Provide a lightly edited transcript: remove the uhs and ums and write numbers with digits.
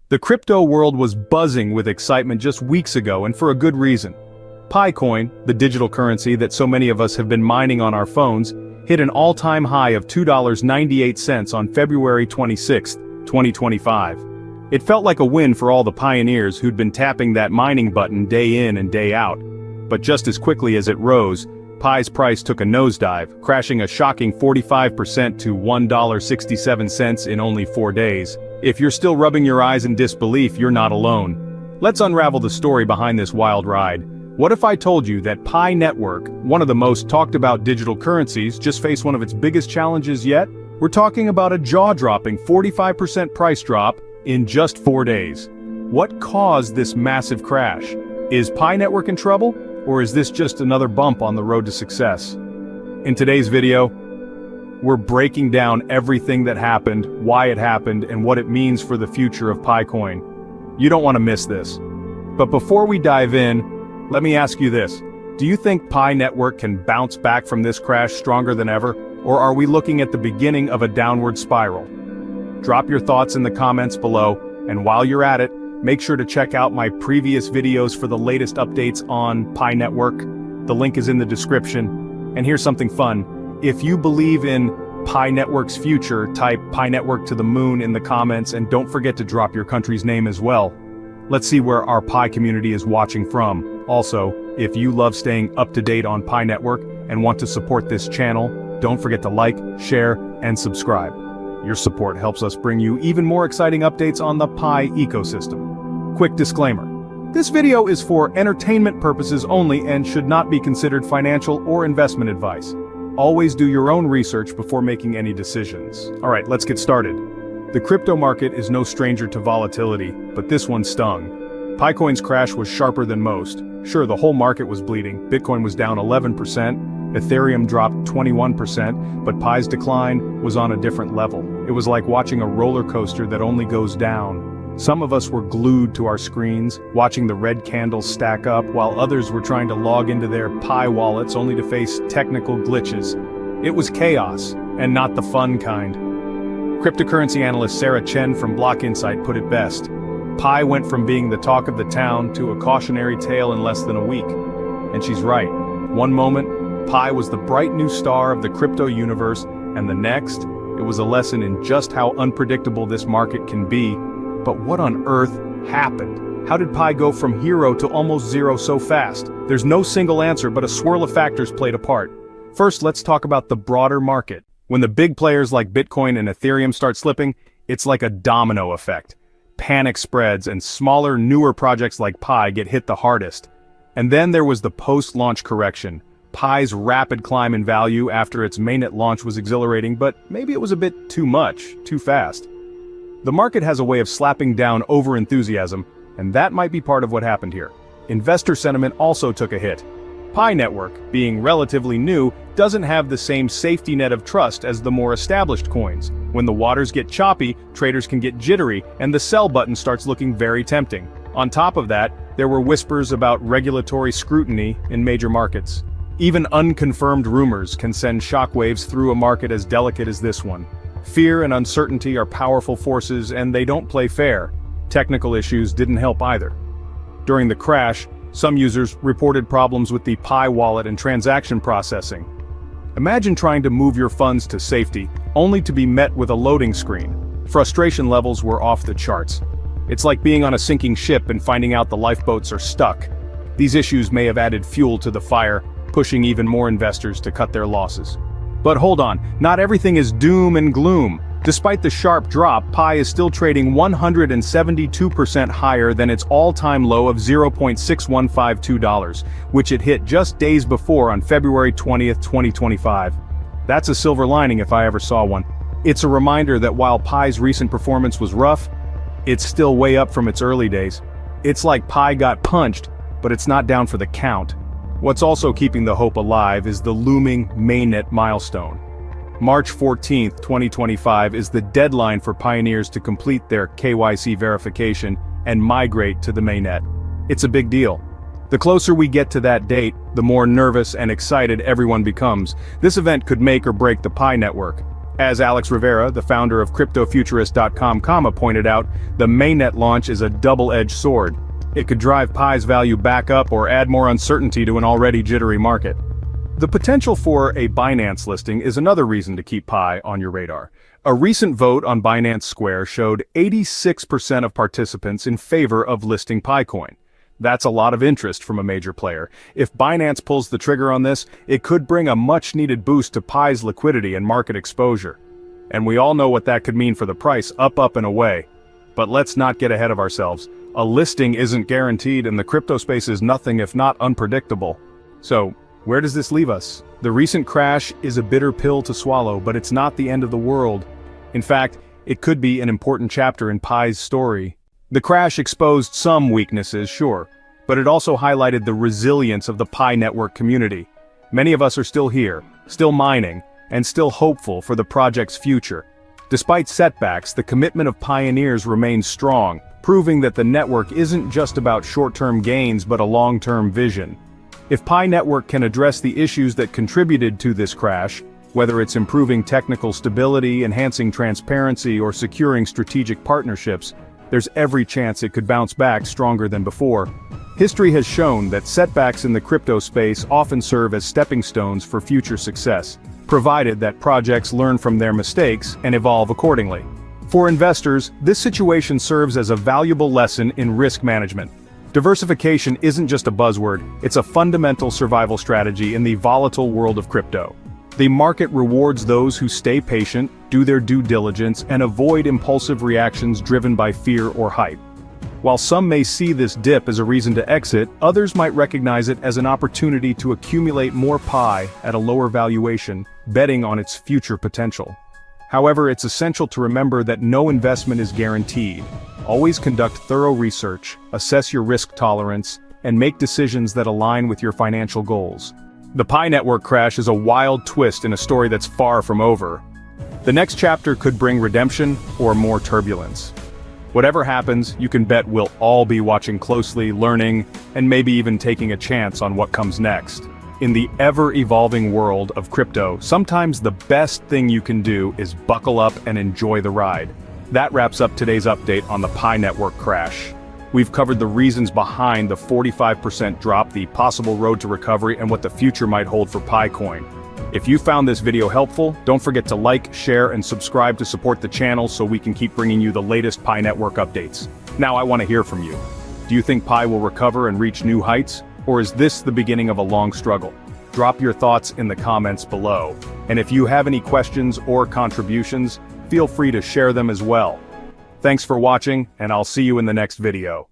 The crypto world was buzzing with excitement just weeks ago, and for a good reason. Picoin, the digital currency that so many of us have been mining on our phones, hit an all-time high of $2.98 on February 26, 2025. It felt like a win for all the pioneers who'd been tapping that mining button day in and day out. But just as quickly as it rose, Pi's price took a nosedive, crashing a shocking 45% to $1.67 in only 4 days. If you're still rubbing your eyes in disbelief, you're not alone. Let's unravel the story behind this wild ride. What if I told you that Pi Network, one of the most talked about digital currencies, just faced one of its biggest challenges yet? We're talking about a jaw-dropping 45% price drop in just 4 days. What caused this massive crash? Is Pi Network in trouble? Or is this just another bump on the road to success? In today's video, we're breaking down everything that happened, why it happened, and what it means for the future of Picoin. You don't want to miss this. But before we dive in, let me ask you this. Do you think Pi Network can bounce back from this crash stronger than ever? Or are we looking at the beginning of a downward spiral? Drop your thoughts in the comments below, and while you're at it, make sure to check out my previous videos for the latest updates on Pi Network. The link is in the description. And here's something fun. If you believe in Pi Network's future, type Pi Network to the moon in the comments, and don't forget to drop your country's name as well. Let's see where our Pi community is watching from. Also, if you love staying up to date on Pi Network and want to support this channel, don't forget to like, share, and subscribe. Your support helps us bring you even more exciting updates on the Pi ecosystem. Quick disclaimer. This video is for entertainment purposes only and should not be considered financial or investment advice. Always do your own research before making any decisions. Alright, let's get started. The crypto market is no stranger to volatility, but this one stung. Picoin's crash was sharper than most. Sure, the whole market was bleeding. Bitcoin was down 11%, Ethereum dropped 21%, but Pi's decline was on a different level. It was like watching a roller coaster that only goes down. Some of us were glued to our screens, watching the red candles stack up, while others were trying to log into their Pi wallets only to face technical glitches. It was chaos, and not the fun kind. Cryptocurrency analyst Sarah Chen from Block Insight put it best. Pi went from being the talk of the town to a cautionary tale in less than a week. And she's right. One moment, Pi was the bright new star of the crypto universe, and the next, it was a lesson in just how unpredictable this market can be. But what on earth happened? How did Pi go from hero to almost zero so fast? There's no single answer, but a swirl of factors played a part. First, let's talk about the broader market. When the big players like Bitcoin and Ethereum start slipping, it's like a domino effect. Panic spreads, and smaller, newer projects like Pi get hit the hardest. And then there was the post-launch correction. Pi's rapid climb in value after its mainnet launch was exhilarating, but maybe it was a bit too much, too fast. The market has a way of slapping down over-enthusiasm, and that might be part of what happened here. Investor sentiment also took a hit. Pi Network, being relatively new, doesn't have the same safety net of trust as the more established coins. When the waters get choppy, traders can get jittery, and the sell button starts looking very tempting. On top of that, there were whispers about regulatory scrutiny in major markets. Even unconfirmed rumors can send shockwaves through a market as delicate as this one. Fear and uncertainty are powerful forces, and they don't play fair. Technical issues didn't help either. During the crash, some users reported problems with the Pi wallet and transaction processing. Imagine trying to move your funds to safety, only to be met with a loading screen. Frustration levels were off the charts. It's like being on a sinking ship and finding out the lifeboats are stuck. These issues may have added fuel to the fire, pushing even more investors to cut their losses. But hold on, not everything is doom and gloom. Despite the sharp drop, Pi is still trading 172% higher than its all-time low of $0.6152, which it hit just days before on February 20th, 2025. That's a silver lining if I ever saw one. It's a reminder that while Pi's recent performance was rough, it's still way up from its early days. It's like Pi got punched, but it's not down for the count. What's also keeping the hope alive is the looming mainnet milestone. March 14, 2025 is the deadline for pioneers to complete their KYC verification and migrate to the mainnet. It's a big deal. The closer we get to that date, the more nervous and excited everyone becomes. This event could make or break the Pi network. As Alex Rivera, the founder of CryptoFuturist.com, pointed out, the mainnet launch is a double-edged sword. It could drive Pi's value back up or add more uncertainty to an already jittery market. The potential for a Binance listing is another reason to keep Pi on your radar. A recent vote on Binance Square showed 86% of participants in favor of listing Picoin. That's a lot of interest from a major player. If Binance pulls the trigger on this, it could bring a much-needed boost to Pi's liquidity and market exposure. And we all know what that could mean for the price, up and away. But let's not get ahead of ourselves. A listing isn't guaranteed and the crypto space is nothing if not unpredictable. So, where does this leave us? The recent crash is a bitter pill to swallow, but it's not the end of the world. In fact, it could be an important chapter in Pi's story. The crash exposed some weaknesses, sure, but it also highlighted the resilience of the Pi network community. Many of us are still here, still mining, and still hopeful for the project's future. Despite setbacks, the commitment of pioneers remains strong, proving that the network isn't just about short-term gains but a long-term vision. If Pi Network can address the issues that contributed to this crash, whether it's improving technical stability, enhancing transparency, or securing strategic partnerships, there's every chance it could bounce back stronger than before. History has shown that setbacks in the crypto space often serve as stepping stones for future success, provided that projects learn from their mistakes and evolve accordingly. For investors, this situation serves as a valuable lesson in risk management. Diversification isn't just a buzzword, it's a fundamental survival strategy in the volatile world of crypto. The market rewards those who stay patient, do their due diligence, and avoid impulsive reactions driven by fear or hype. While some may see this dip as a reason to exit, others might recognize it as an opportunity to accumulate more Pi at a lower valuation, betting on its future potential. However, it's essential to remember that no investment is guaranteed. Always conduct thorough research, assess your risk tolerance, and make decisions that align with your financial goals. The Pi network crash is a wild twist in a story that's far from over. The next chapter could bring redemption or more turbulence. Whatever happens, you can bet we'll all be watching closely, learning, and maybe even taking a chance on what comes next. In the ever-evolving world of crypto, sometimes the best thing you can do is buckle up and enjoy the ride. That wraps up today's update on the Pi network crash. We've covered the reasons behind the 45% drop, the possible road to recovery, and what the future might hold for Picoin. If you found this video helpful, don't forget to like, share, and subscribe to support the channel so we can keep bringing you the latest Pi network updates. Now I want to hear from you. Do you think Pi will recover and reach new heights? Or is this the beginning of a long struggle? Drop your thoughts in the comments below. And if you have any questions or contributions, feel free to share them as well. Thanks for watching, and I'll see you in the next video.